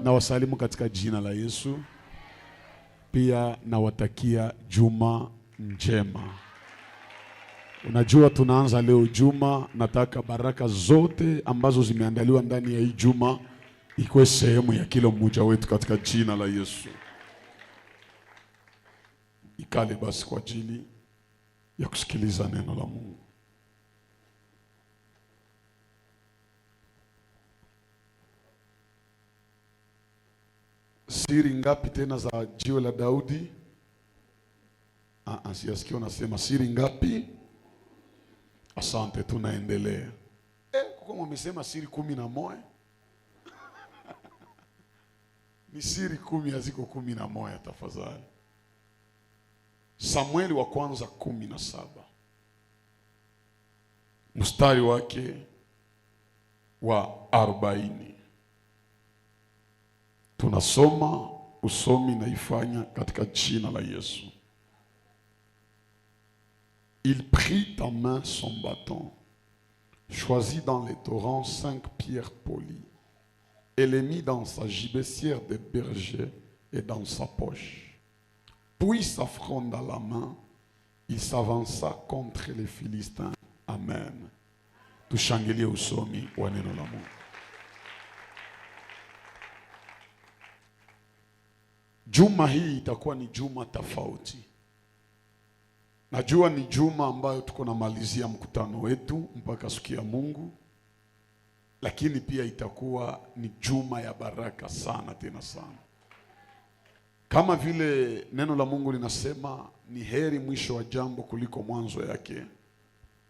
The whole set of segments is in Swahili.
na wasalimu katika jina la Yesu. Pia nawatakia juma njema. Unajua tunaanza leo juma, nataka baraka zote ambazo zimeandaliwa ndani ya hii juma ikuwe sehemu ya kila mmoja wetu katika jina la Yesu. Ikale basi kwa ajili ya kusikiliza neno la Mungu. Siri ngapi tena za jiwe la Daudi? Siyasikia unasema siri ngapi? Asante, tunaendelea. Kwa wamesema siri 11. Ni siri 10, haziko 11 tafadhali. Samueli wa kwanza 17. Mstari wake wa 40. Tunasoma usomi na ifanya katika jina la Yesu. Il prit en main son bâton, choisit dans les torrents 5 pierres polies, et les mit dans sa gibecière de berger et dans sa poche. Puis sa fronde à la main, il s'avança contre les Philistins. Amen. Tushangilie usomi wa neno la Mungu. Juma hii itakuwa ni juma tofauti. Najua ni juma ambayo tuko na malizia mkutano wetu mpaka siku ya Mungu. Lakini pia itakuwa ni juma ya baraka sana tena sana. Kama vile neno la Mungu linasema ni heri mwisho wa jambo kuliko mwanzo yake.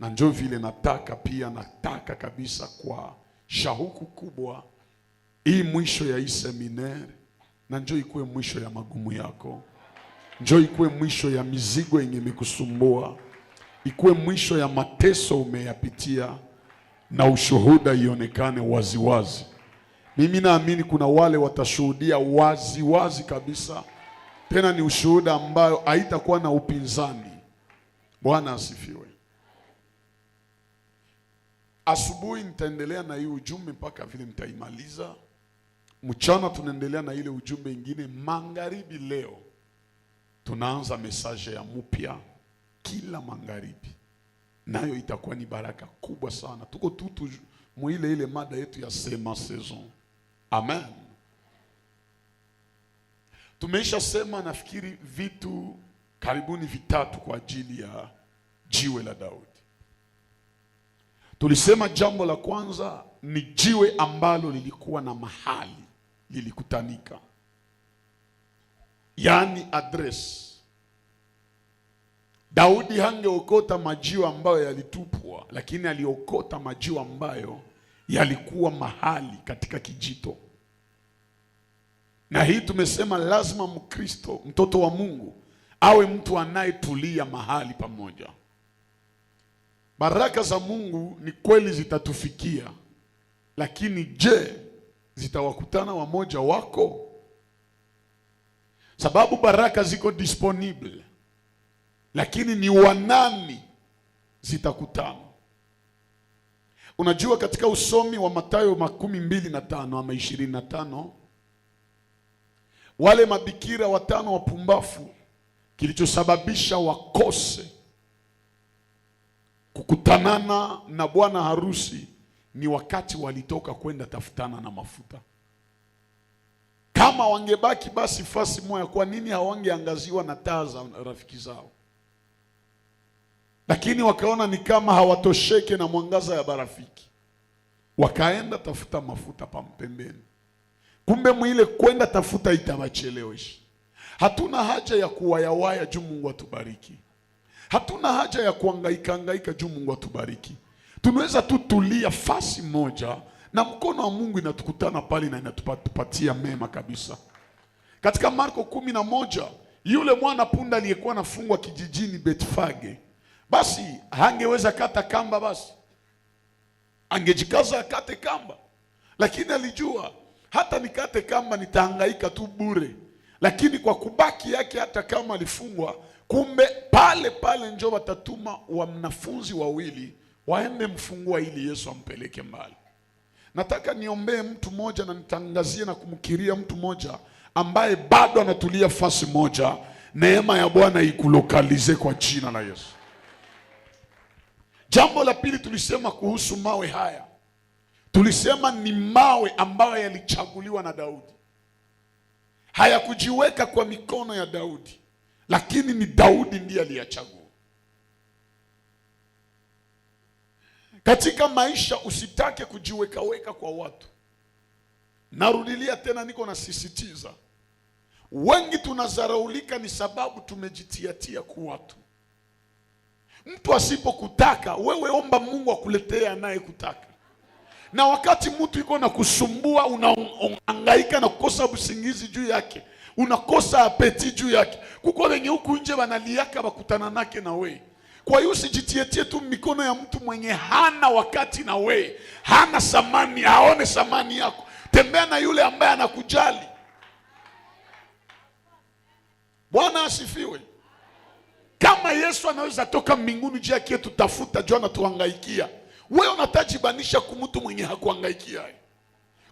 Na njoo vile nataka kabisa kwa shauku kubwa hii mwisho ya hii seminari, na njoo ikuwe mwisho ya magumu yako. Njoo ikuwe mwisho ya mizigo yenye imekusumbua. Ikuwe mwisho ya mateso umeyapitia, na ushuhuda ionekane waziwazi. Mimi naamini kuna wale watashuhudia waziwazi kabisa. Tena ni ushuhuda ambayo haitakuwa na upinzani. Bwana asifiwe. Asubuhi nitaendelea na hii ujumbe mpaka vile nitaimaliza. Mchana tunaendelea na ile ujumbe ingine. Magharibi leo tunaanza mesaje ya mpya kila magharibi. Nayo itakuwa ni baraka kubwa sana. Tuko tu ile mada yetu ya sema saison. Amen. Tumeisha sema nafikiri vitu karibuni vitatu kwa ajili ya jiwe la Daudi. Tulisema jambo la kwanza ni jiwe ambalo lilikuwa na mahali lilikutanika. Yaani address. Daudi hangeokota majiwe ambayo yalitupwa, lakini aliokota majiwe ambayo yalikuwa mahali katika kijito. Na hii tumesema lazima Mkristo, mtoto wa Mungu, awe mtu anayetulia mahali pamoja. Baraka za Mungu ni kweli zitatufikia, lakini je, zitawakutana wamoja wako? Sababu baraka ziko disponible, lakini ni wanani zitakutana? Unajua katika usomi wa Mathayo 12 ama 25, wale mabikira 5 wapumbafu, kilichosababisha wakose kukutanana na bwana harusi ni wakati walitoka kwenda tafutana na mafuta. Kama wangebaki basi fasi moja, kwa nini hawangeangaziwa na taa za rafiki zao? Lakini wakaona ni kama hawatosheke na mwangaza ya barafiki, wakaenda tafuta mafuta pembeni. Kumbe mwile kwenda tafuta itawachelewesha. Hatuna haja ya kuwayawaya juu Mungu atubariki. Hatuna haja ya kuhangaika juu Mungu atubariki. Tunaweza tutulia fasi moja na mkono wa Mungu inatukutana pale na inatupatia mema kabisa. Katika Marko 11, yule mwana punda aliyekuwa anafungwa kijijini Betfage, basi hangeweza kata kamba, basi angejikaza akate kamba. Lakini alijua hata nikate kamba nitahangaika tu bure. Lakini kwa kubaki yake, hata kama alifungwa, kumbe pale njoo watatuma wanafunzi 2 waende mfungua ili Yesu ampeleke mbali. Nataka niombee mtu mmoja na nitangazie na kumkiria mtu mmoja ambaye bado anatulia fasi moja. Neema ya Bwana ikulokalize kwa jina la Yesu. Jambo la pili tulisema kuhusu mawe haya. Tulisema ni mawe ambayo yalichaguliwa na Daudi. Hayakujiweka kwa mikono ya Daudi, lakini ni Daudi ndiye aliyachagua. Katika maisha usitake kujiwekaweka kwa watu. Narudilia tena, niko nasisitiza. Wengi tunazaraulika ni sababu tumejitiatia kwa watu. Mtu asipokutaka wewe, omba Mungu akuletee anayekutaka. Na wakati mtu yuko na kusumbua, unahangaika na kukosa usingizi juu yake, unakosa apeti juu yake, kuko wenye huku nje wanaliaka bakutana nake na wewe. Kwa hiyo usijitietie tu mikono ya mtu mwenye hana wakati na wewe, hana samani, haone samani yako. Tembea na yule ambaye anakujali. Bwana asifiwe. Kama Yesu anaweza toka mbinguni juu yake tutafuta juu anatuhangaikia, wewe unatajibanisha kwa mtu mwenye hakuhangaikia.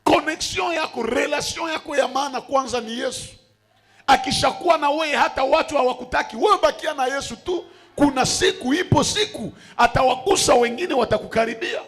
Connection yako, relation yako ya maana kwanza ni Yesu. Akishakuwa na wewe hata watu hawakutaki, wewe bakia na Yesu tu. Kuna siku, ipo siku atawagusa wengine, watakukaribia.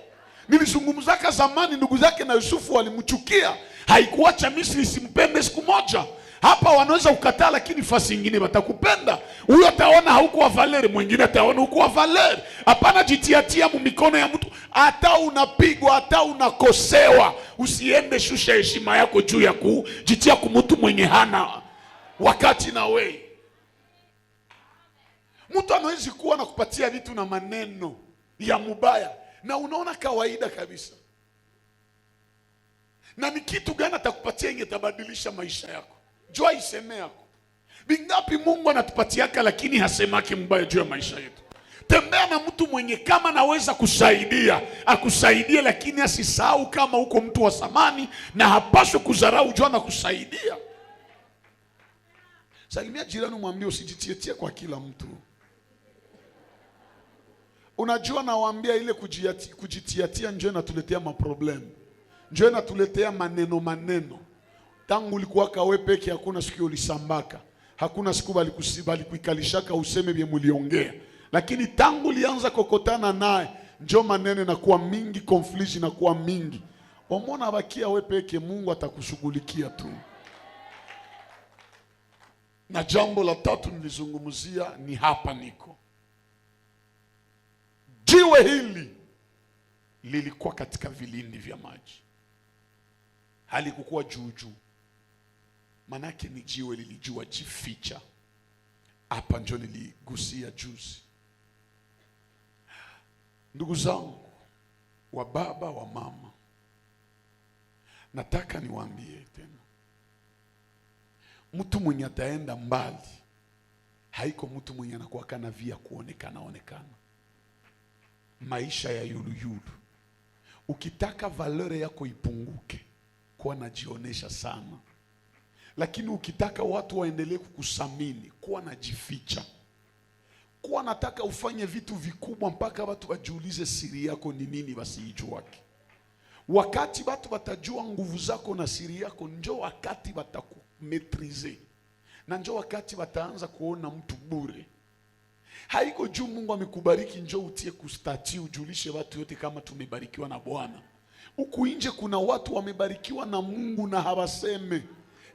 Nilizungumzaka zamani, ndugu zake na Yusufu walimchukia, haikuacha Misri isimpende siku moja. Hapa wanaweza ukataa, lakini fasi nyingine watakupenda. Huyo ataona hauko Valeri, mwingine ataona huko Valeri. Hapana jitiatia mikono ya mtu. Hata unapigwa, hata unakosewa, usiende shusha heshima yako juu ya kujitia kwa mtu mwenye hana wakati na wewe. Mtu anaweza kuwa na kupatia vitu na maneno ya mubaya na unaona kawaida kabisa. Na ni kitu gani atakupatia yenye tabadilisha maisha yako? Jua iseme yako. Bingapi Mungu anatupatiaka lakini hasemaki mbaya juu ya maisha yetu. Tembea na mtu mwenye kama naweza kusaidia, akusaidie, lakini asisahau kama uko mtu wa samani na hapaswi kudharau jua na kusaidia. Salimia jirani, mwambie usijitietie kwa kila mtu. Unajua nawaambia ile kujitiatia njoo inatuletea maproblemu. Njoo inatuletea maneno. Tangu ulikuwa kawe peke, hakuna siku ulisambaka. Hakuna siku balikuikalishaka useme vile mliongea. Lakini tangu ulianza kokotana naye, njoo maneno inakuwa mingi, conflict inakuwa mingi. Omona bakia wewe peke, Mungu atakushughulikia tu. Na jambo la tatu nilizungumzia ni hapa niko. Jiwe hili lilikuwa katika vilindi vya maji. Halikuwa juu. Manake ni jiwe lilijua jificha. Hapa ndio niligusia juzi. Ndugu zangu, wa baba wa mama, nataka niwaambie tena. Mtu mwenye ataenda mbali haiko mtu mwenye anakuwa kana via kuonekana. Maisha ya yulu. Ukitaka valeur yako ipunguke, kuwa najionesha sana. Lakini ukitaka watu waendelee kukusamini, kuwa najificha. Kuwa nataka ufanye vitu vikubwa mpaka watu wajiulize siri yako ni nini, basiijuake. Wakati watu watajua nguvu zako na siri yako, njoo wakati watakumetrize. Na njoo wakati wataanza kuona mtu bure. Haiko juu Mungu amekubariki njoo utie kustati ujulishe watu yote kama tumebarikiwa na Bwana. Huku nje kuna watu wamebarikiwa na Mungu na hawaseme.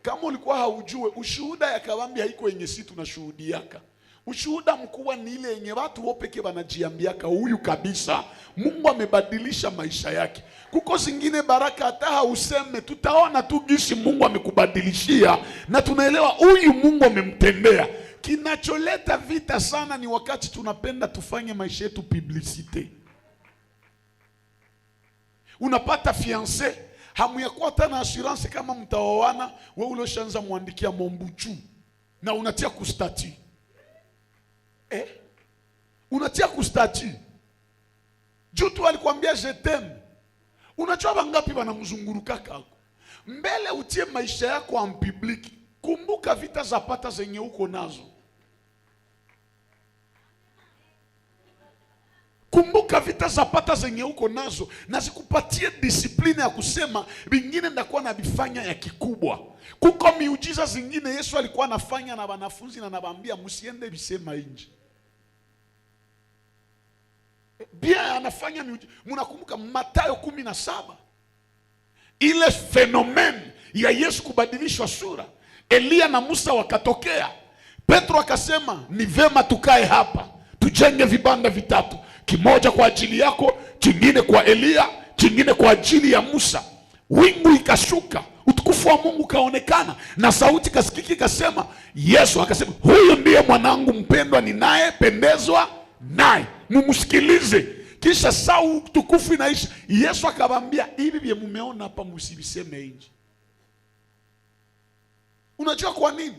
Kama ulikuwa haujue, ushuhuda ya kabambi haiko yenye si tunashuhudiaka. Ushuhuda mkubwa ni ile yenye watu wopeke wanajiambiaka huyu kabisa Mungu amebadilisha maisha yake. Kuko zingine baraka hata hauseme, tutaona tu gisi Mungu amekubadilishia na tunaelewa huyu Mungu amemtendea. Kinacholeta vita sana ni wakati tunapenda tufanye maisha yetu publicite. Unapata fiancé, hamu ya kuwa tana assurance kama mtaoana, wewe ule ushaanza muandikia mombuchu na unatia kustati. Unatia kustati. Jutu alikwambia je t'aime. Unajua wangapi wanamzunguruka kako? Mbele utie maisha yako en public. Kumbuka vita zapata zenye uko nazo. Kumbuka vita zapata zenye uko nazo, na zikupatie disipline ya kusema vingine ndakuwa na bifanya ya kikubwa. Kuko miujiza zingine Yesu alikuwa anafanya na wanafunzi na anawaambia msiende bisema nje. Bia anafanya miujiza. Mnakumbuka Mathayo 17. Ile fenomen ya Yesu kubadilishwa sura. Elia na Musa wakatokea. Petro akasema ni vema tukae hapa, tujenge vibanda vitatu. Kimoja kwa ajili yako, kingine kwa Elia, kingine kwa ajili ya Musa. Wingu ikashuka, utukufu wa Mungu kaonekana, na sauti kasikiki kasema, Yesu akasema, huyu ndiye mwanangu mpendwa ninayependezwa naye, mumsikilize. Kisha saa utukufu inaisha, Yesu akawaambia, hivi vile mumeona hapa msiviseme nje. Unajua kwa nini?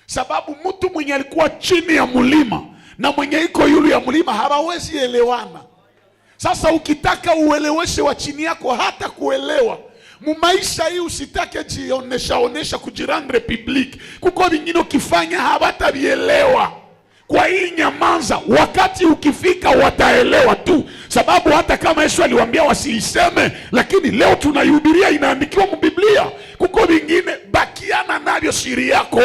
Sababu mtu mwenye alikuwa chini ya mlima na mwenye iko yulu ya mlima hawawezi elewana. Sasa ukitaka ueleweshe wa chini yako hata kuelewa. Mumaisha hii usitake jionesha kujirendre public. Kuko vingine ukifanya hawatavielewa. Kwa hii nyamaza, wakati ukifika wataelewa tu. Sababu hata kama Yesu aliwaambia wasiiseme, lakini leo tunaihubiria, inaandikiwa mbiblia. Kuko vingine bakiana navyo siri yako,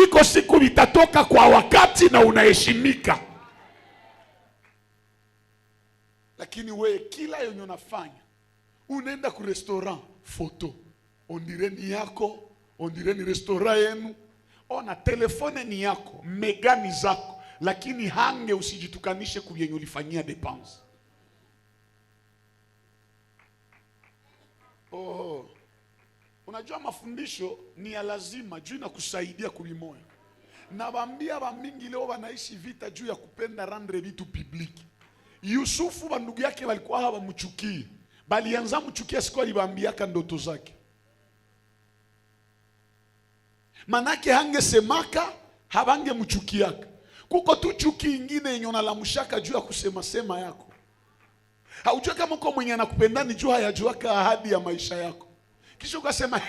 iko siku vitatoka kwa wakati na unaheshimika. Lakini we kila yenye unafanya, unaenda ku restaurant, foto ondireni yako, ondireni restaurant yenu, ona telefone ni yako, megani zako, lakini hange usijitukanishe kuyenye ulifanyia depense. Unajua mafundisho ni ya lazima juu na kusaidia kulimoya. Na bambia bamingi leo wanaishi vita juu ya kupenda rendre vitu publiki. Yusufu bandugu yake walikuwa hawamchukie, bali anza mchukia siku alibambiaka ndoto zake. Manake hangesemaka habange mchukiaka. Kuko tu chuki ingine yenye unalamushaka juu ya kusema sema yako. Haujua kama uko mwenye anakupendani juu hayajuaka ahadi ya maisha yako. Kisha ukasema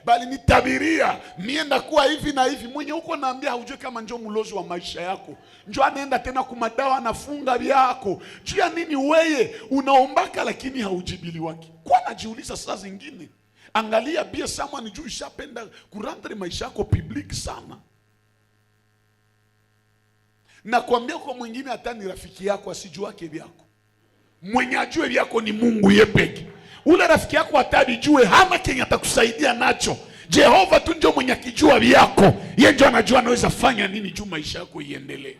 bali nitabiria nienda kuwa hivi na hivi. Mwenye uko naambia haujue kama njoo mulozi wa maisha yako. Njoo anaenda tena kumadawa nafunga vyako. Juu ya nini weye unaombaka lakini haujibili waki? Kwa najiuliza saa zingine. Angalia bia someone juu ishapenda kurandre maisha yako public sana. Na kuambia kwa mwingine hata ni rafiki yako asijuake vyako. Mwenye ajue vyako ni Mungu yepeke. Ule rafiki yako atabijue hana kenye atakusaidia nacho. Jehova tu ndio mwenye akijua vyako. Yeye ndio anajua anaweza fanya nini juu maisha yako iendelee.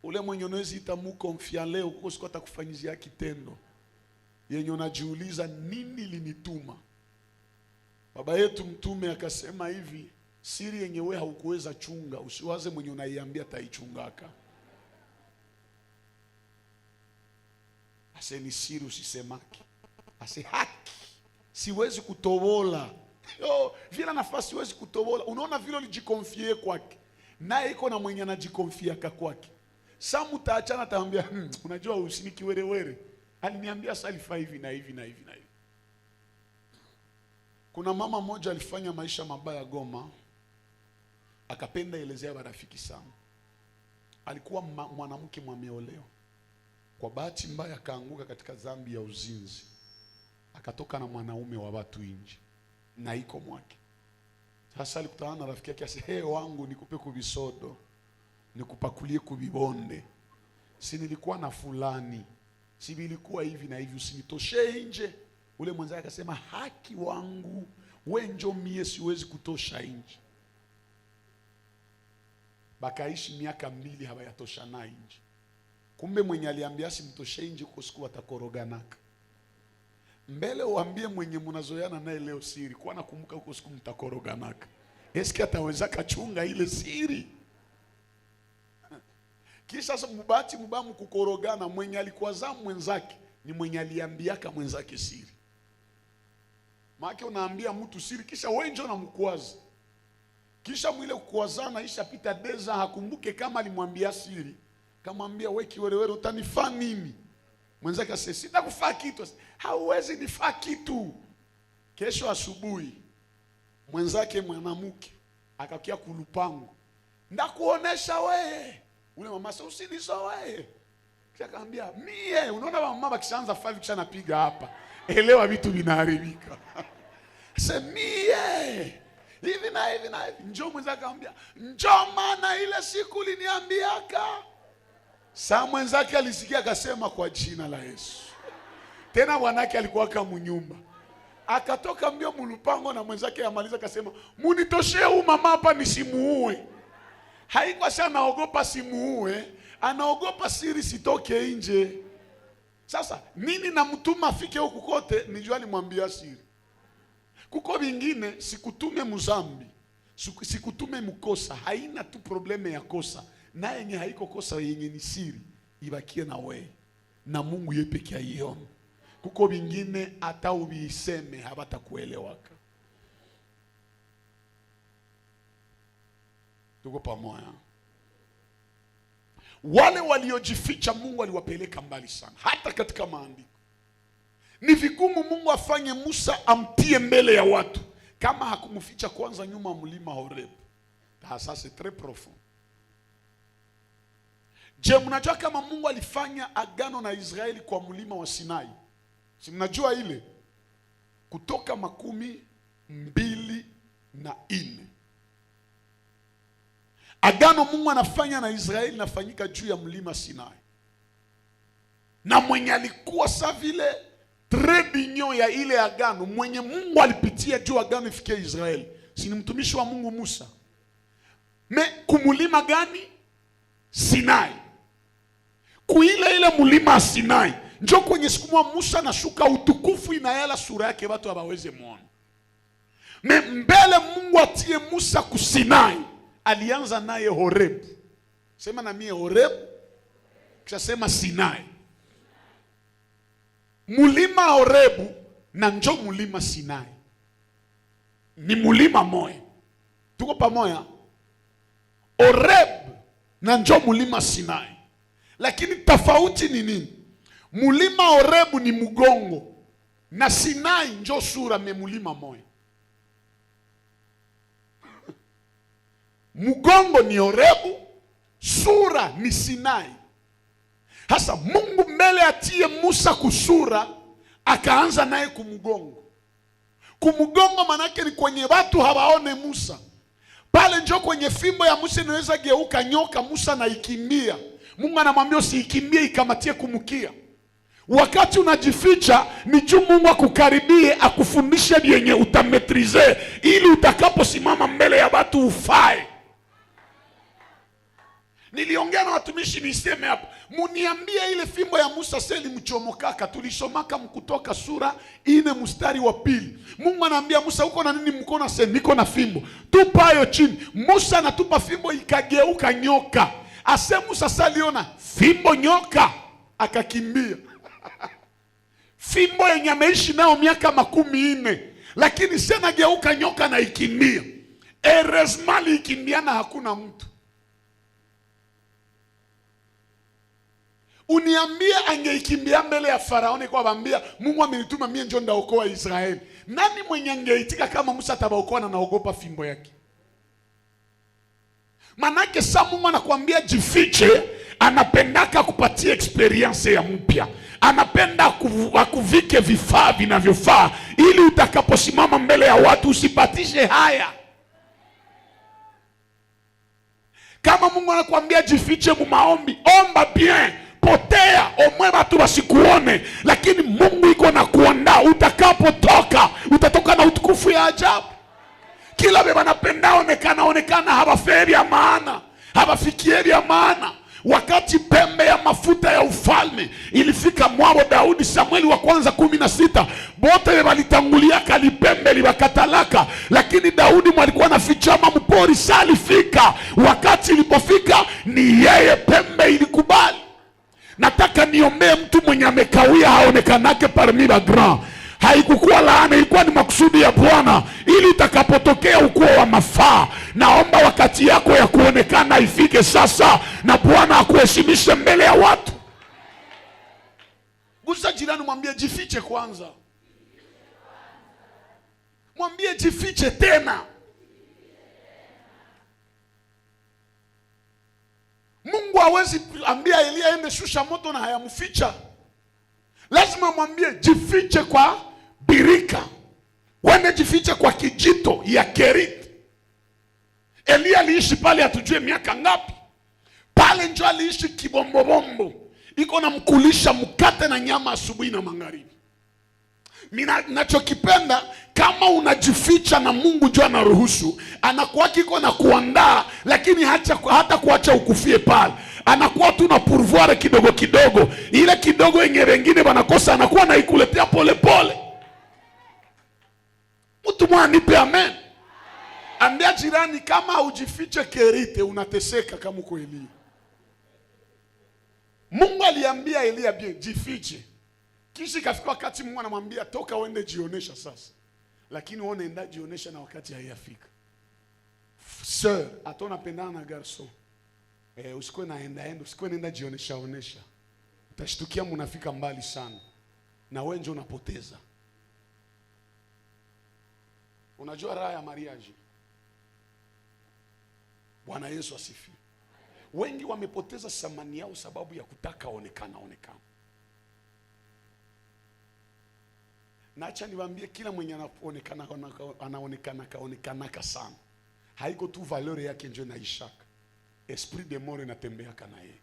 Ule mwenye unaweza itamuko mfia leo kwa siku atakufanyizia kitendo. Yenye unajiuliza nini linituma. Baba yetu mtume akasema hivi, siri yenye wewe haukuweza chunga, usiwaze mwenye unaiambia ataichungaka. Ase ni siri usisemaki. Ase haki siwezi kutobola. Vile nafasi siwezi kutobola. Unaona vile ulijikonfie kwake, naye iko na mwenye anajikonfiaka kwake. Samu taachana ataambia unajua usiniki were. Aliniambia salifa hivi na hivi na hivi na hivi. Kuna mama moja alifanya maisha mabaya Goma. Akapenda elezea barafiki sana. Alikuwa mwanamke mwameoleo. Kwa bahati mbaya akaanguka katika dhambi ya uzinzi. Akatoka na mwanaume wa watu nje. Na iko mwake. Sasa alikutana na rafiki yake ase, wangu nikupe kubisodo, nikupakulie kubibonde. Si nilikuwa na fulani. Si bilikuwa hivi na hivi, usinitoshe nje. Ule mwenzake akasema, haki wangu, wewe njoo mie siwezi kutosha nje. Bakaishi miaka 2 hawayatosha na nje. Kumbe mwenye aliambia simtoshe nje kwa siku watakoroganaka. Mbele uambie mwenye mnazoeana naye leo siri, kwa nakumbuka huko siku mtakoroganaka. Eski ataweza kachunga ile siri? Kisha sasa mubati mubamu kukorogana, mwenye alikuwa zamu mwenzake ni mwenye aliambiaka mwenzake siri. Maana unaambia mtu siri kisha wewe njoo na mkwazi. Kisha mwile kukwazana ishapita deza, hakumbuke kama alimwambia siri. Kamwambia wewe kiwerewere utanifaa mimi. Mwenzake asema sitakufaa kitu. Hauwezi nifaa kitu. Kesho asubuhi mwenzake mwanamke akakia kulupangu. Ndakuonesha wewe. Ule mama sasa usinizoe. Kisha akamwambia, "Mie, unaona mama bakishaanza 5 kisha napiga hapa. Elewa vitu vinaharibika." Sasa mie hivi na hivi na hivi. Njoo mwenzake akamwambia, "Njoo maana ile siku uliniambiaka." Saa mwenzake alisikia akasema, "Kwa jina la Yesu." Tena bwanake alikuwa kama mnyumba. Akatoka mbio mulupango na mwenzake amaliza akasema, "Munitoshee huyu mama hapa nisimuue." Haikuwa sana anaogopa simuue, anaogopa siri sitoke nje. Sasa nini namtuma afike huku kote? Nijua alimwambia siri. Kuko vingine sikutume muzambi, sikutume mkosa, haina tu probleme ya kosa. Na yenye haiko kosa yenye ni siri, ibakie na wewe. Na Mungu yeye pekee aione. Kuko vingine hata ubiseme habatakuelewaka. Tuko pamoja. Wale waliojificha Mungu aliwapeleka mbali sana. Hata katika maandiko ni vigumu Mungu afanye Musa amtie mbele ya watu kama hakumficha kwanza nyuma mlima Horeb. Ça c'est très profond. Je, mnajua kama Mungu alifanya agano na Israeli kwa mlima wa Sinai? Si mnajua ile? Kutoka 24. Agano Mungu anafanya na Israeli nafanyika juu ya mlima Sinai. Na mwenye alikuwa sa vile trebinyo ya ile agano, mwenye Mungu alipitia juu agano ifikie Israeli, si ni mtumishi wa Mungu Musa. Kumulima gani? Sinai. Kuile ile mulima Sinai njo kwenye siku moja Musa nashuka utukufu inayala sura yake watu hawaweze muone. Mbele Mungu atie Musa kusinai, alianza naye Horeb. Sema na mie Horeb, kisha sema Sinai. Mulima Horebu na njo mulima Sinai ni mulima moja. Tuko pamoja? Horeb na njo mulima Sinai. Lakini tofauti ni nini? Mulima Horebu ni mugongo na Sinai njo sura, me mulima moja. Mugongo ni Horebu, sura ni Sinai. Hasa Mungu mbele atie Musa kusura, akaanza naye kumugongo. Kumugongo manake ni kwenye watu hawaone Musa. Pale njo kwenye fimbo ya Musa inaweza geuka nyoka, Musa na ikimbia. Mungu anamwambia usiikimbie, ikamatie kumukia. Wakati unajificha ni juu Mungu akukaribie, akufundishe vyenye utametrize, ili utakaposimama mbele ya watu ufae. Niliongea na watumishi niseme hapa, muniambie ile fimbo ya Musa seli mchomokaka, tulisomaka Kutoka sura 4 mstari wa 2. Mungu anaambia Musa, uko na nini mkono? Sema niko na fimbo. Tupa hayo chini. Musa anatupa fimbo, ikageuka nyoka. Ase Musa sasa aliona fimbo nyoka, akakimbia. Fimbo yenye ameishi nao miaka 40, lakini sasa geuka nyoka na ikimbia. Eresmali ikimbiana hakuna mtu. Uniambie angeikimbia mbele ya Faraoni kwa bambia, Mungu amenituma mie njo ndaokoa Israeli. Nani mwenye angeitika kama Musa atabaokoa na naogopa fimbo yake? Manake sa Mungu anakuambia jifiche, anapendaka kupatia experience ya mpya. Anapenda akuvike vifaa vinavyofaa, ili utakaposimama mbele ya watu usipatishe haya. Kama Mungu anakuambia jifiche mumaombi, omba bien, potea, omwe watu wasikuone, lakini Mungu iko na kuandaa. Utakapotoka, utatoka na utukufu ya ajabu. Kila beba napenda onekana habaferi ya maana, habafikieri ya maana. Wakati pembe ya mafuta ya ufalme ilifika mwabo Daudi, Samueli wa kwanza 16, bote walitangulia kalipembe libakatalaka, lakini Daudi mwalikuwa na fichama mpori. Salifika wakati ilipofika, ni yeye pembe ilikubali. Nataka niombee mtu mwenye amekawia haonekanake parmi la grand. Haikukuwa laana, ilikuwa ni makusudi ya Bwana, ili utakapotokea ukua wa mafaa. Naomba wakati yako ya kuonekana ifike sasa, na Bwana akuheshimishe mbele ya watu. Gusa jirani, mwambie jifiche kwanza. Mwambie jifiche tena. Mungu hawezi ambia Elia aende shusha moto na hayamficha. Lazima mwambie jifiche kwa birika, wende jifiche kwa kijito ya Keriti. Elia aliishi pale hatujue miaka ngapi. Pale njo aliishi kibombobombo, iko na mkulisha mkate na nyama asubuhi na magharibi. Ninachokipenda, kama unajificha na Mungu jua anaruhusu, anakuwa kiko na kuandaa, lakini hata kuacha ukufie pale. Anakuwa tu na pourvoir kidogo kidogo, ile kidogo yenye wengine wanakosa anakuwa naikuletea pole pole. Mtu mwana nipe amen. Ambia jirani, kama ujifiche Keriti unateseka kama uko Elia. Mungu aliambia Elia jifiche. Kisha kafika wakati Mungu anamwambia toka uende jionesha sasa. Lakini wewe unaenda jionesha na wakati haijafika. Sir, atona pendana na garçon. Usikuwe naenda jionesha. Utashtukia mnafika mbali sana. Na wewe ndio unapoteza. Unajua raha ya mariage? Bwana Yesu asifiwe. Wengi wamepoteza thamani yao sababu ya kutaka onekana. Na acha niwaambie, kila mwenye anaonekana sana, haiko tu valeur yake ndio inaishaka. Esprit de mort inatembea kana yeye.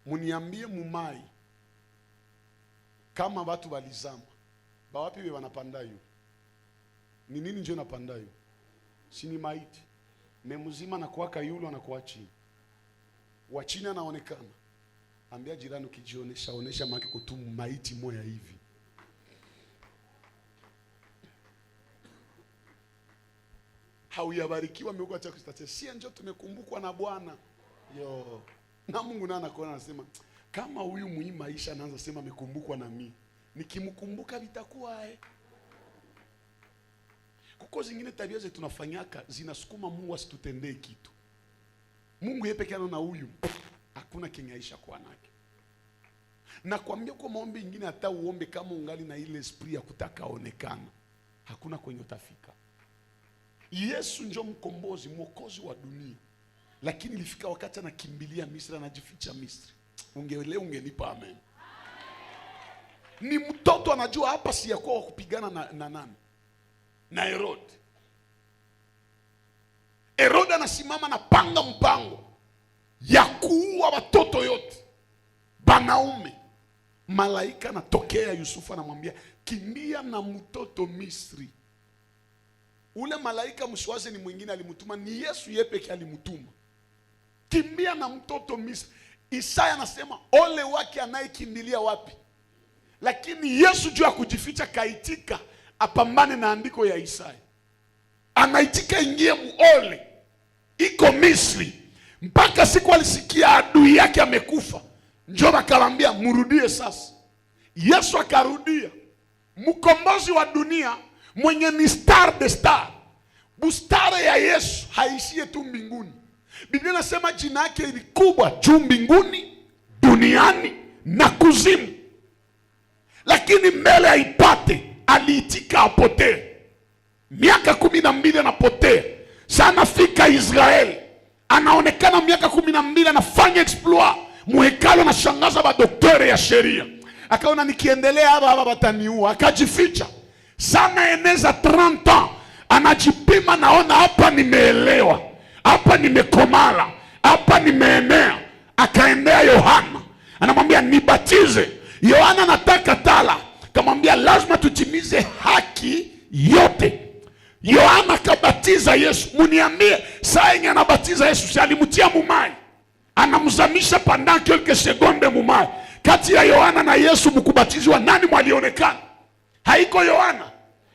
Muniambie mumai, kama watu walizama, bawapi wewe wanapanda hiyo? Ni nini ndio napanda hiyo? Si ni maiti. Memuzima na kuwaka yule anakuwa chini. Wa chini anaonekana. Ambia jirani, ukijionesha onesha maki kutumu maiti moya hivi. Hauyabarikiwa miuko acha kustatia. Si ndio tumekumbukwa na Bwana. Yo. Na Mungu naye anakuona anasema, kama huyu muhimu maisha anaanza sema amekumbukwa na mimi, nikimkumbuka vitakuwa Kuko zingine tabia zetu tunafanyaka zinasukuma Mungu asitutendee kitu. Mungu yeye pekee anaona huyu hakuna kinyaisha kwa nake. Na kuambia kwa maombi ingine, hata uombe kama ungali na ile esprit ya kutaka onekana, hakuna kwenye utafika. Yesu ndio mkombozi, mwokozi wa dunia. Lakini ilifika wakati anakimbilia Misri, anajificha Misri. Ungenipa amen. Ni mtoto anajua hapa si yakuwa wa kupigana na nani? Na Herode. Herode anasimama na panga mpango ya kuua watoto yote banaume. Malaika anatokea Yusufu anamwambia kimbia na mtoto Misri. Ule malaika mshwaze ni mwingine alimutuma, ni Yesu yeye pekee alimutuma. Kimbia na mtoto Misri. Isaya anasema ole wake anayekimbilia wapi? Lakini Yesu juu ya kujificha kaitika apambane na andiko ya Isaya. Anaitika ingie muole. Iko Misri. Mpaka siku alisikia adui yake amekufa, njoo akamwambia mrudie sasa. Yesu akarudia. Mkombozi wa dunia mwenye ni star de star. Bustare ya Yesu haishie tu mbinguni. Biblia inasema jina yake ni kubwa juu mbinguni, duniani na kuzimu. Lakini mbele aipate aliitika apotee. Miaka 12 anapotea. Sana fika Israeli. Anaonekana miaka 12 anafanya exploit. Muhekalo na shangaza ba daktari ya sheria. Akaona nikiendelea hapa wataniua, akajificha. Sana eneza 30 ans. Anajipima, naona hapa nimeelewa. Hapa nimekomala. Hapa nimeenea. Akaendea Yohana. Anamwambia nibatize. Yohana anataka tala. Akamwambia lazima tutimize haki yote. Yohana kabatiza Yesu. Muniambie, saa yenye anabatiza Yesu, si alimtia mumai? Anamzamisha pendant quelques secondes mumai. Kati ya Yohana na Yesu mkubatizwa nani mwalionekana? Haiko Yohana.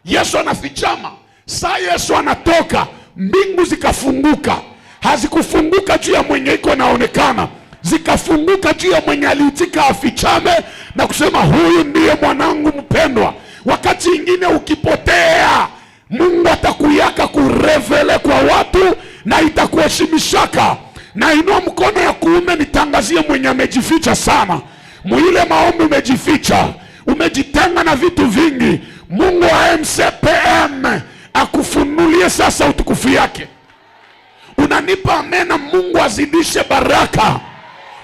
Yesu anafichama. Saa Yesu anatoka, mbingu zikafunguka. Hazikufunguka juu ya mwenye iko naonekana. Zikafunguka juu ya mwenye aliitika afichame na kusema huyu ndiye mwanangu mpendwa. Wakati ingine ukipotea, Mungu atakuyaka kurevele kwa watu na itakuheshimishaka. Na inua mkono ya kuume nitangazie mwenye amejificha sana. Mwile maombi umejificha, umejitenga na vitu vingi. Mungu wa MCPM akufunulie sasa utukufu yake. Unanipa amena? Mungu azidishe baraka.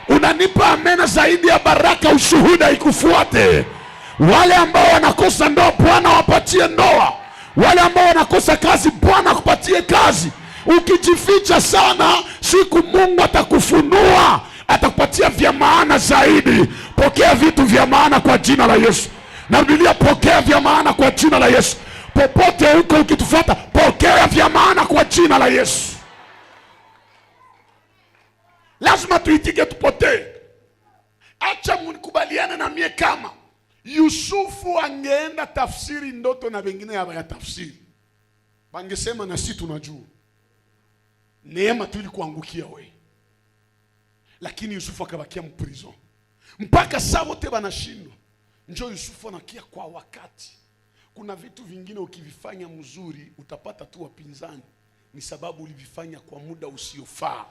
Unanipa amena zaidi ya baraka, ushuhuda ikufuate. Wale ambao wanakosa ndoa, Bwana wapatie ndoa. Wale ambao wanakosa kazi, Bwana akupatie kazi. Ukijificha sana, siku Mungu atakufunua, atakupatia vya maana zaidi. Pokea vitu vya maana kwa jina la Yesu. Na Biblia, pokea vya maana kwa jina la Yesu. Popote huko ukitufuata, pokea vya maana kwa jina la Yesu. Lazima tuitike, tupotee. Acha mnikubaliane na mie, kama Yusufu angeenda tafsiri ndoto na wengine ya tafsiri, bangesema na sisi tunajua. Neema tu ilikuangukia wewe. Lakini Yusufu akabakia mprison. Mpaka saa wote banashindwa. Njoo Yusufu anakia kwa wakati. Kuna vitu vingine ukivifanya mzuri utapata tu wapinzani, ni sababu ulivifanya kwa muda usiofaa.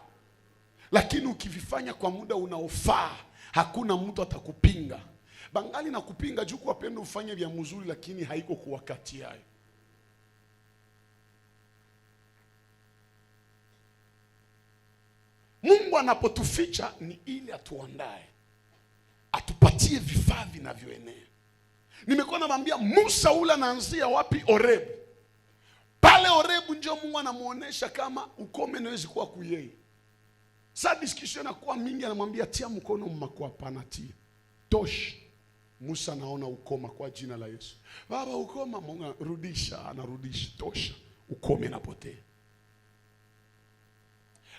Lakini ukivifanya kwa muda unaofaa, hakuna mtu atakupinga. Bangali na kupinga juu kwa pendo ufanye vya mzuri, lakini haiko kwa wakati yao. Mungu anapotuficha ni ili atuandae, atupatie vifaa vinavyoenea. Nimekuwa namwambia Musa, ula naanzia wapi? Orebu. Pale Orebu ndio Mungu anamuonesha kama ukome nawezi kuwa kuyeye. Sasa discussion inakuwa mingi, anamwambia tia mkono mmakwapa, anatia. Tosh. Musa naona ukoma kwa jina la Yesu. Baba ukoma, Mungu rudisha, anarudisha. Tosha. Ukome napotea.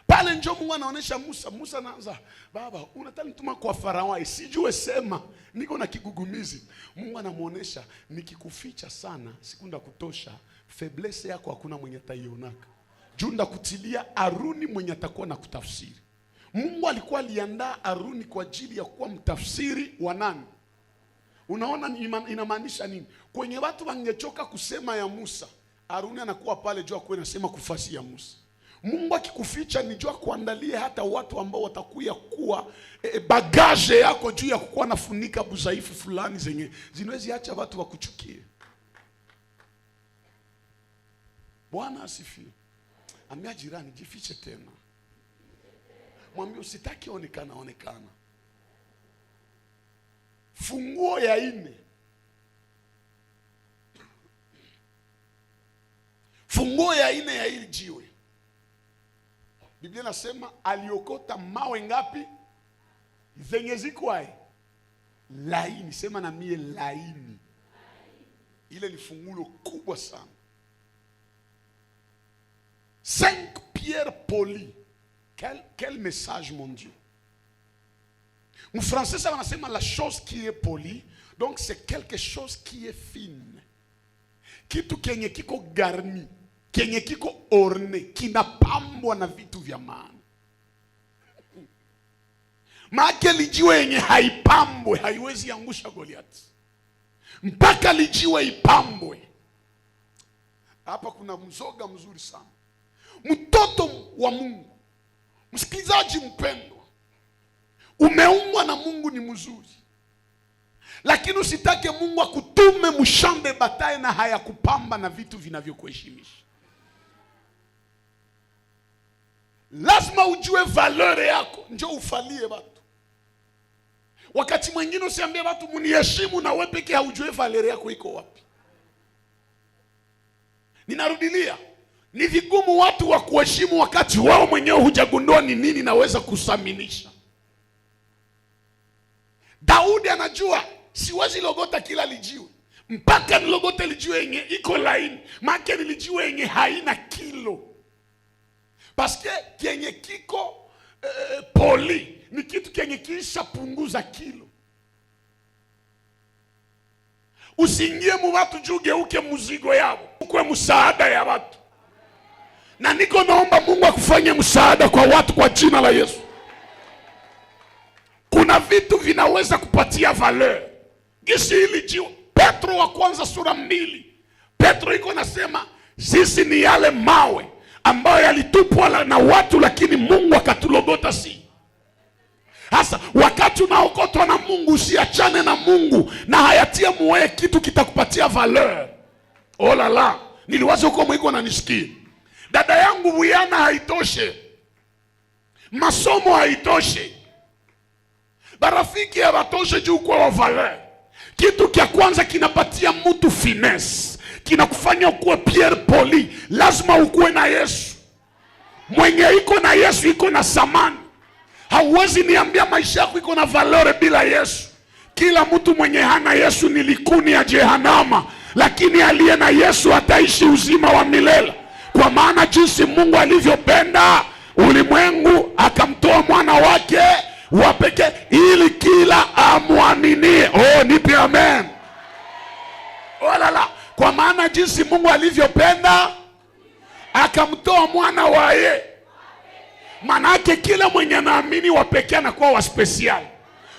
Pale ndio Mungu anaonesha Musa. Musa anaanza, baba unataka nituma kwa Farao, sijue sema, niko na kigugumizi. Mungu anamuonesha, nikikuficha sana sikunda kutosha, faiblesse yako hakuna mwenye ataionaka. Junda kutilia Aruni mwenye atakuwa na kutafsiri. Mungu alikuwa aliandaa Aruni kwa ajili ya kuwa mtafsiri wa nani? Unaona inamaanisha nini? Kwenye watu wangechoka kusema ya Musa, Aruni anakuwa pale jua kwa nasema kufasi ya Musa. Mungu akikuficha ni jua kuandalia hata watu ambao watakuya kuwa bagaje yako juu ya kukuwa nafunika budhaifu fulani zenye zinawezi acha watu wakuchukie. Bwana asifiwe. Ambia jirani, jifiche tena. Mwambie usitaki onekana. Funguo ya 4. Funguo ya 4 ya hili jiwe. Biblia nasema aliokota mawe ngapi? Zenye ziko hai laini. Sema na mie laini. Ile ni funguo kubwa sana. 5 pierres polies. Quel message, mon Dieu. En français, ça va dire la chose qui est polie. Donc, c'est quelque chose qui est fine. Kitu kenye kiko garni, kenye kiko orne, kinapambwa na vitu vya maana. Maana lijiwe yenye haipambwe haiwezi angusha Goliath. Mpaka lijiwe ipambwe. Hapa kuna mzoga mzuri sana. Mtoto wa Mungu, msikilizaji mpendwa, umeumbwa na Mungu ni mzuri. Lakini usitake Mungu akutume mshambe bataye na hayakupamba na vitu vinavyokuheshimisha. Lazima ujue valeur yako, njoo ufalie watu. Wakati mwingine usiambie watu muniheshimu na wewe pekee haujue valeur yako iko wapi. Ninarudilia, ni vigumu watu wa kuheshimu wakati wao mwenyewe hujagundua ni nini naweza kusaminisha. Daudi anajua siwezi logota kila lijiwe, mpaka nilogote lijiwe yenye iko laini. Maana ni lijiwe yenye haina kilo. Paske kenye kiko poli ni kitu kenye kisha punguza kilo. Usiingie mu watu juu geuke mzigo yao, ukwe msaada ya watu. Na niko naomba Mungu akufanye msaada kwa watu kwa jina la Yesu. Kuna vitu vinaweza kupatia valeur. Gisi hili jiwe, Petro wa kwanza sura 2. Petro iko nasema sisi ni yale mawe ambayo yalitupwa na watu, lakini Mungu akatulogota si. Hasa wakati unaokotwa na Mungu, usiachane na Mungu na hayatia muwe kitu kitakupatia valeur. Oh la la, niliwaza uko mwiko na nisikie. Dada yangu, wiana haitoshe, masomo haitoshe, Barafiki habatoshe juu kwa wa valeur. Kitu kia kwanza kinapatia mtu finesse, kinakufanya ukuwe Pierre Poli. Lazima ukuwe na Yesu. Mwenye iko na Yesu iko na samani. Hauwezi niambia maisha yako iko na valeur bila Yesu. Kila mtu mwenye hana Yesu ni likuni ya Jehanama, lakini aliye na Yesu ataishi uzima wa milele. Kwa maana jinsi Mungu alivyopenda ulimwengu akamtoa mwana wake wa pekee ili kila amwaminie. Oh, nipe amen. Oh la la. Kwa maana jinsi Mungu alivyopenda akamtoa mwana waye. Manake kila mwenye naamini wa pekee anakuwa wa special.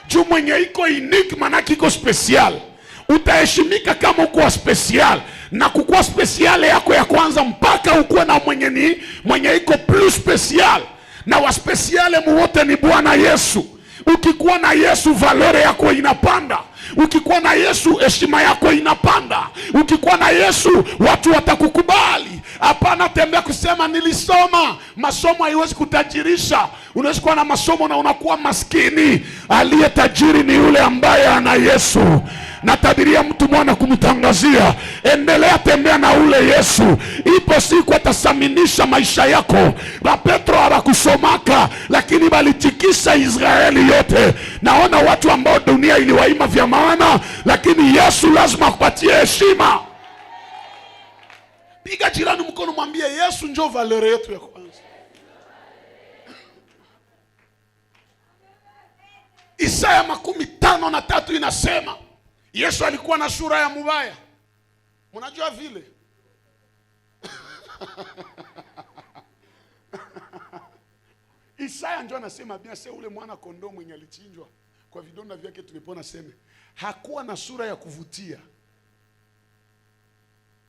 Juu mwenye iko unique manake iko special. Utaheshimika kama uko wa special. Na kukuwa special yako ya kwanza mpaka ukuwe na mwenye iko plus special. Na wa special muwote ni Bwana Yesu. Ukikuwa na Yesu valore yako inapanda. Ukikuwa na Yesu heshima yako inapanda. Ukikuwa na Yesu watu watakukubali. Hapana tembea kusema nilisoma. Masomo haiwezi kutajirisha. Unaweza kuwa na masomo na unakuwa maskini. Aliye tajiri ni yule ambaye ana Yesu. Natabiria mtu mwana kumtangazia, endelea tembea na ule Yesu. Ipo siku atasaminisha maisha yako. Ba Petro hawakusomaka lakini balitikisa Israeli yote. Naona watu ambao dunia iliwaima vya maana, lakini Yesu lazima akupatie heshima. Piga jirani mkono mwambie Yesu njoo valeur yetu ya kwanza. Isaya 53 inasema Yesu alikuwa na sura ya mubaya. Mnajua vile? Isaya njoo anasema bien c'est ule mwana kondoo mwenye alichinjwa kwa vidonda vyake tulipona seme. Hakuwa na sura ya kuvutia.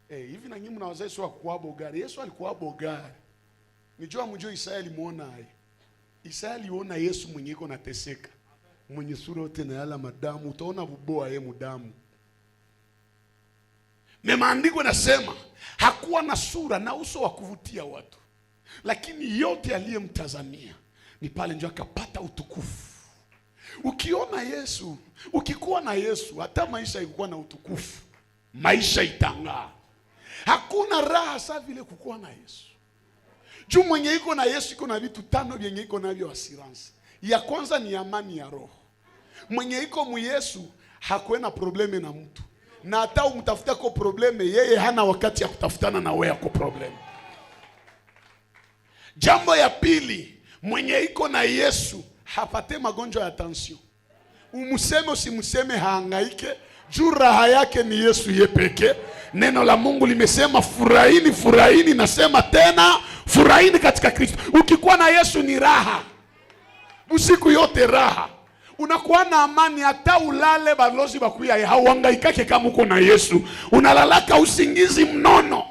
Hivi na nyinyi mnawazai sio kwa bogari. Yesu alikuwa bogari. Nijua mjue Isaya alimuona hai. Isaya aliona Yesu mwenye iko nateseka. Mwenye sura yote na yala madamu, utaona buboa ye mudamu. Maandiko nasema hakuwa na sura na uso wa kuvutia watu, lakini yote aliyemtazamia ni pale ndio akapata utukufu. Ukiona Yesu, ukikuwa na Yesu, hata maisha ikuwa na utukufu, maisha itang'aa. Hakuna raha sawa vile kukuwa na Yesu. Juu mwenye iko na Yesu iko na vitu 5 vyenye iko navyo assurance. Ya kwanza ni amani ya roho. Mwenye iko mu Yesu hakuena probleme na mtu. Na hata umtafuta kwa probleme, yeye hana wakati ya kutafutana na wewe kwa probleme. Jambo ya pili, mwenye iko na Yesu hapate magonjwa ya tension. Umuseme usimuseme haangaike, juu raha yake ni Yesu yepeke. Neno la Mungu limesema furahini, furahini, nasema tena furahini katika Kristo. Ukikuwa na Yesu ni raha. Usiku yote raha. Unakuwa na amani hata ulale balozi bakuya hauhangaikake kama uko na Yesu. Unalalaka usingizi mnono.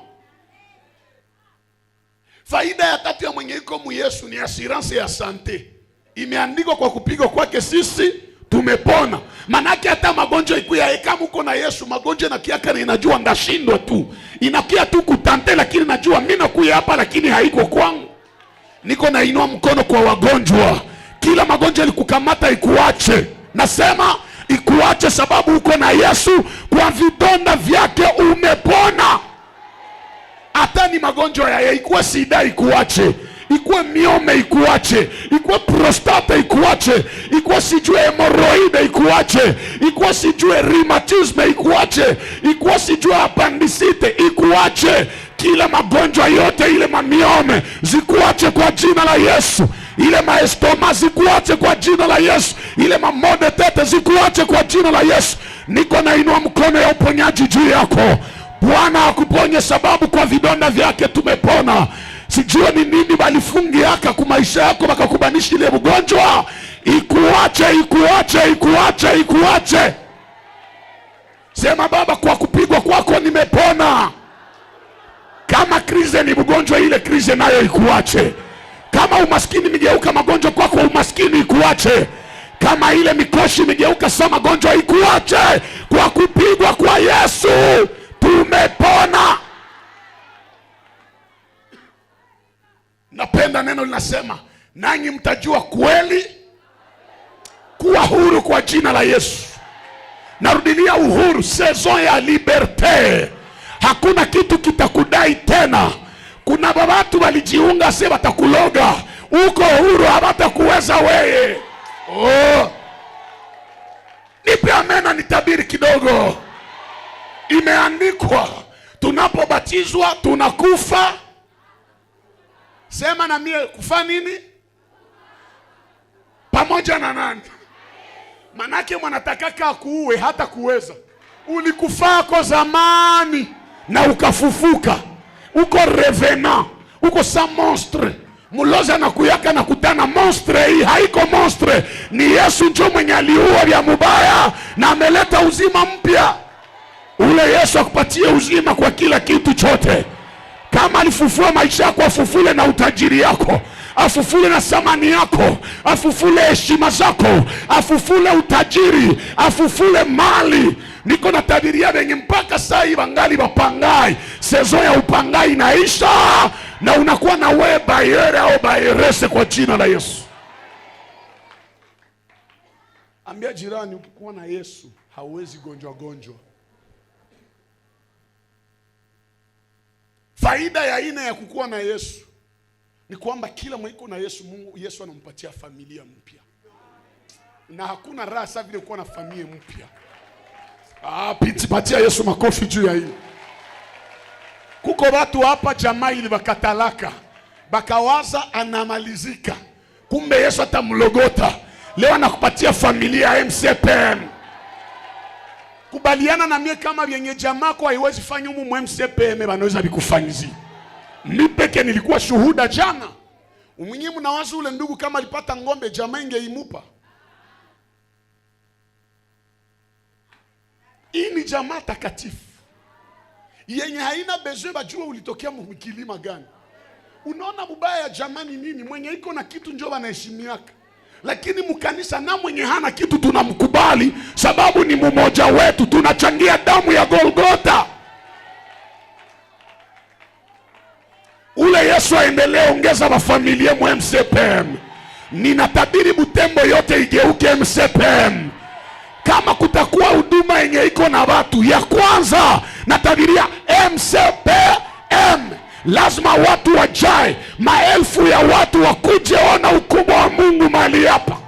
Faida ya tatu ya mwenye iko mu Yesu ni assurance ya sante. Imeandikwa kwa kupigwa kwake sisi tumepona. Manake hata magonjwa ikuya kama uko na Yesu, magonjwa na kiaka na inajua ndashindwa tu. Inakia tu kutante lakini najua mimi nakuya hapa lakini haiko kwangu. Niko na inua mkono kwa wagonjwa. Kila magonjwa likukamata ikuache. Nasema ikuache sababu uko na Yesu, kwa vidonda vyake umepona. Hata ni magonjwa ya ikuwe sida ikuache, ikuwe miome ikuache, ikuwe prostate ikuache, ikuwe sijue hemorrhoide ikuache, ikuwe sijue rheumatism ikuache, ikuwe sijue appendicite ikuache. Kila magonjwa yote ile mamiome zikuache kwa jina la Yesu. Ile maestoma zikuache kwa jina la Yesu. Ile mamode tete zikuache kwa jina la Yesu. Niko na inua mkono ya uponyaji juu yako. Bwana akuponye sababu kwa vidonda vyake tumepona. Sijua ni nini balifungi yaka kwa maisha yako bakakubanisha ile mgonjwa. Ikuache, ikuache, ikuache, ikuache. Sema Baba, kwa kupigwa kwako nimepona. Kama krize ni mgonjwa, ile krize nayo ikuache. Kama umaskini migeuka magonjwa kwako, umaskini ikuache. Kama ile mikoshi migeuka sa magonjwa ikuache. Kwa kupigwa kwa Yesu tumepona. Napenda neno linasema nanyi mtajua kweli kuwa huru kwa jina la Yesu. Narudilia uhuru, saison ya liberte. Hakuna kitu kitakudai tena. Kuna watu walijiunga sasa watakuloga. Uko huru, hawatakuweza wewe. Oh. Nipe amena nitabiri kidogo. Imeandikwa tunapobatizwa tunakufa. Sema na mie, kufa nini? Pamoja na nani? Manake mwanatakaka kuue hata kuweza. Ulikufako zamani na ukafufuka. Uko revenant, uko sa monstre. Muloza na kuyaka na kutana monstre hii haiko monstre. Ni Yesu njo mwenye aliua vya mubaya na ameleta uzima mpya. Ule Yesu akupatie uzima kwa kila kitu chote. Kama alifufua maisha yako, afufule na utajiri yako, afufule na samani yako, afufule heshima zako, afufule utajiri, afufule mali. Niko natabiria wenye mpaka saa hii wangali wapangai. Sezo ya upangai inaisha na unakuwa na wewe bayere au bayerese kwa jina la Yesu. Ambia jirani, ukikuwa na Yesu hauwezi gonjwa. Faida ya ina ya kukuwa na Yesu ni kwamba kila mwiko na Yesu, Yesu anampatia familia mpya. Na hakuna raha sawa vile kuwa na familia mpya. Patia Yesu makofi juu ya hili. Kuko watu hapa jamaa ili bakatalaka, bakawaza anamalizika. Kumbe Yesu atamlogota. Leo anakupatia familia MCPM. Kubaliana na mie kama vyenye jamaa kwa haiwezi fanya humu MCPM wanaweza bikufanyizi. Nipeke nilikuwa shuhuda jana. Umwinyimu na wazu ule ndugu kama alipata ngombe jamaa ingeimupa. Hii ni jamaa takatifu. Yenye haina bezwe bajua ulitokea mkilima gani. Unaona mubaya ya jamaa ni nini? Mwenye iko na kitu njo wanaheshimiaka. Lakini mkanisa na mwenye hana kitu tunamkubali sababu ni mmoja wetu, tunachangia damu ya Golgotha. Ule Yesu aendelee ongeza mafamilia mu MCPM. Ninatabiri Butembo yote igeuke MCPM. Kama kutakuwa huduma yenye iko na watu ya kwanza, natabiria MCPM. Lazima watu wajae, maelfu ya watu wakuje ona ukubwa wa Mungu mahali hapa.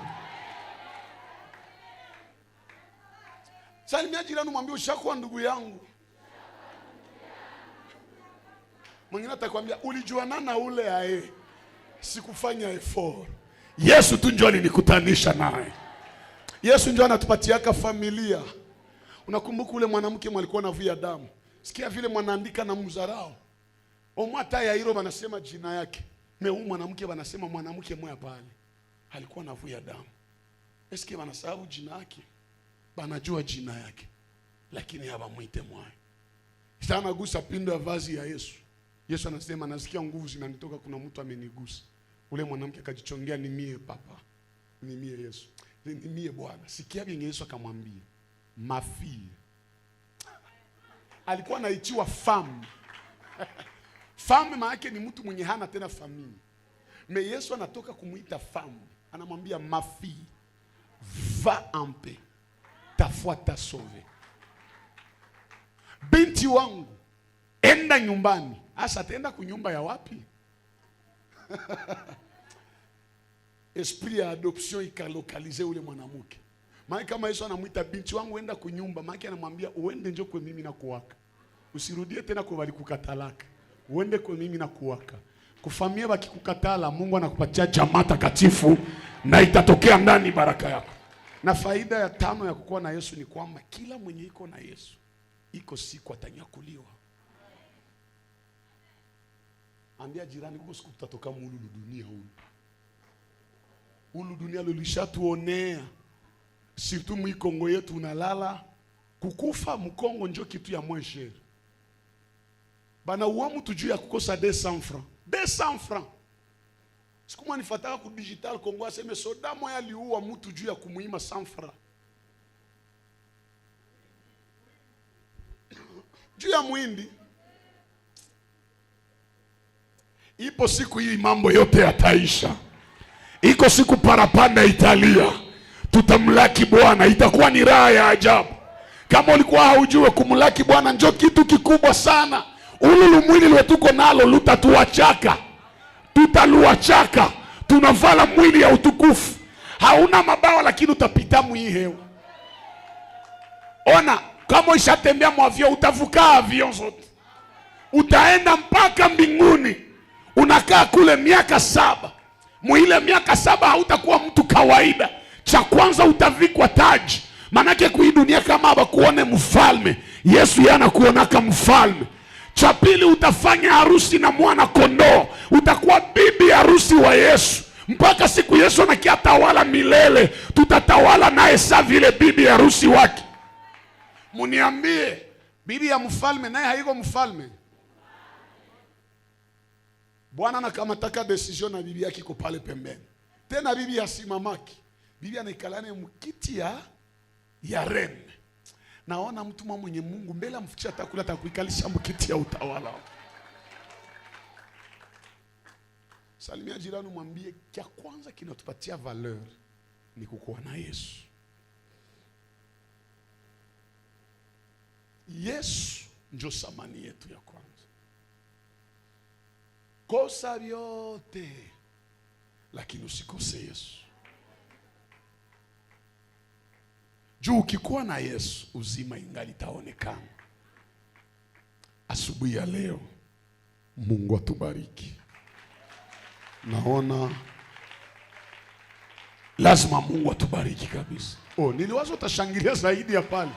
Salimia jirani, mwambie ushakuwa ndugu yangu. Mwingine atakwambia ulijuana na ule ae, sikufanya effort. Yesu tu ndio alinikutanisha naye. Yesu ndio anatupatiaka familia. Unakumbuka ule mwanamke alikuwa anavuja damu. Sikia vile mwanaandika na mzarao. Omata ya hilo wanasema jina yake. Huyu mwanamke wanasema mwanamke moya pale alikuwa anavuja damu. Eske wanasahau jina yake? Banajua jina yake lakini hawamuite mwaye. Sana gusa pindo ya vazi ya Yesu. Yesu anasema nasikia nguvu zinanitoka, kuna mtu amenigusa. Ule mwanamke akajichongea, ni mie papa. Ni mie Yesu. Ni mie Bwana. Sikia vile Yesu akamwambia, "Ma fille." Alikuwa anaitiwa femme. Femme maana ni mtu mwenye hana tena familia. Me Yesu anatoka kumuita femme. Anamwambia, "Ma fille, va en paix. Ta foi t'a sauvé." Binti wangu, enda nyumbani. Asa ataenda kunyumba ya wapi? Esprit ya adoption ikalokalize ule mwanamke. Maana kama Yesu anamuita binti wangu enda kunyumba, maana anamwambia uende njoo kwa mimi na kuwaka. Usirudie tena kwa walikukatalaka. Uende kwa mimi na kuwaka. Kufamia wakikukatala, Mungu anakupatia jamaa takatifu na itatokea ndani baraka yako. Na faida ya 5 ya kukuwa na Yesu ni kwamba kila mwenye iko na Yesu iko siku atanyakuliwa. Ambia jirani, kwa siku tutatoka mulu dunia huu. Ulu dunia lolishatuonea. Surtout mu Kongo yetu unalala. Kukufa mkongo njo kitu ya mwenjeri. Bana uwa mtu juu ya kukosa 200 francs. 200 francs. Siku manifataka ku digital Kongo aseme soda moya liuwa mtu juu ya kumuima 100 francs. Juu ya muindi. Ipo siku hii mambo yote yataisha. Iko siku parapanda Italia. tutamlaki Bwana. Itakuwa ni raha ya ajabu. Kama ulikuwa haujue kumlaki Bwana njo kitu kikubwa sana. Ululu mwili lwetuko nalo lutatuachaka, tutaluachaka. Tunavala mwili ya utukufu, hauna mabawa lakini utapita mwi hewa. Ona, kama ishatembea mwavyo utavuka avion zote, utaenda mpaka mbinguni. Unakaa kule miaka 7. Mwile miaka 7 hautakuwa mtu kawaida. Cha kwanza utavikwa taji. Manake kui dunia kama abakuone mfalme, Yesu yana kuonaka mfalme. Cha pili utafanya harusi na mwana kondoo. Utakuwa bibi harusi wa Yesu. Mpaka siku Yesu anakiatawala milele, tutatawala naye sa vile bibi harusi wake. Muniambie, bibi ya mfalme naye haiko mfalme? Bwana anakamataka decision na bibi yake iko pale pembeni. Tena bibi asimamaki. Bibi anaikalane mkiti ya rene. Naona mtu mwenye Mungu mbele amfikisha atakula atakuikalisha mkiti ya utawala. Salimia jirani mwambie kia kwanza kinatupatia valeur ni kukuwa na Yesu. Yesu ndio samani yetu ya kwanza. Kosa vyote lakini usikose Yesu. Juu ukikuwa na Yesu uzima ingali taonekana. Asubuhi ya leo Mungu atubariki. Naona lazima Mungu atubariki kabisa. Niliwaza utashangilia zaidi ya pale.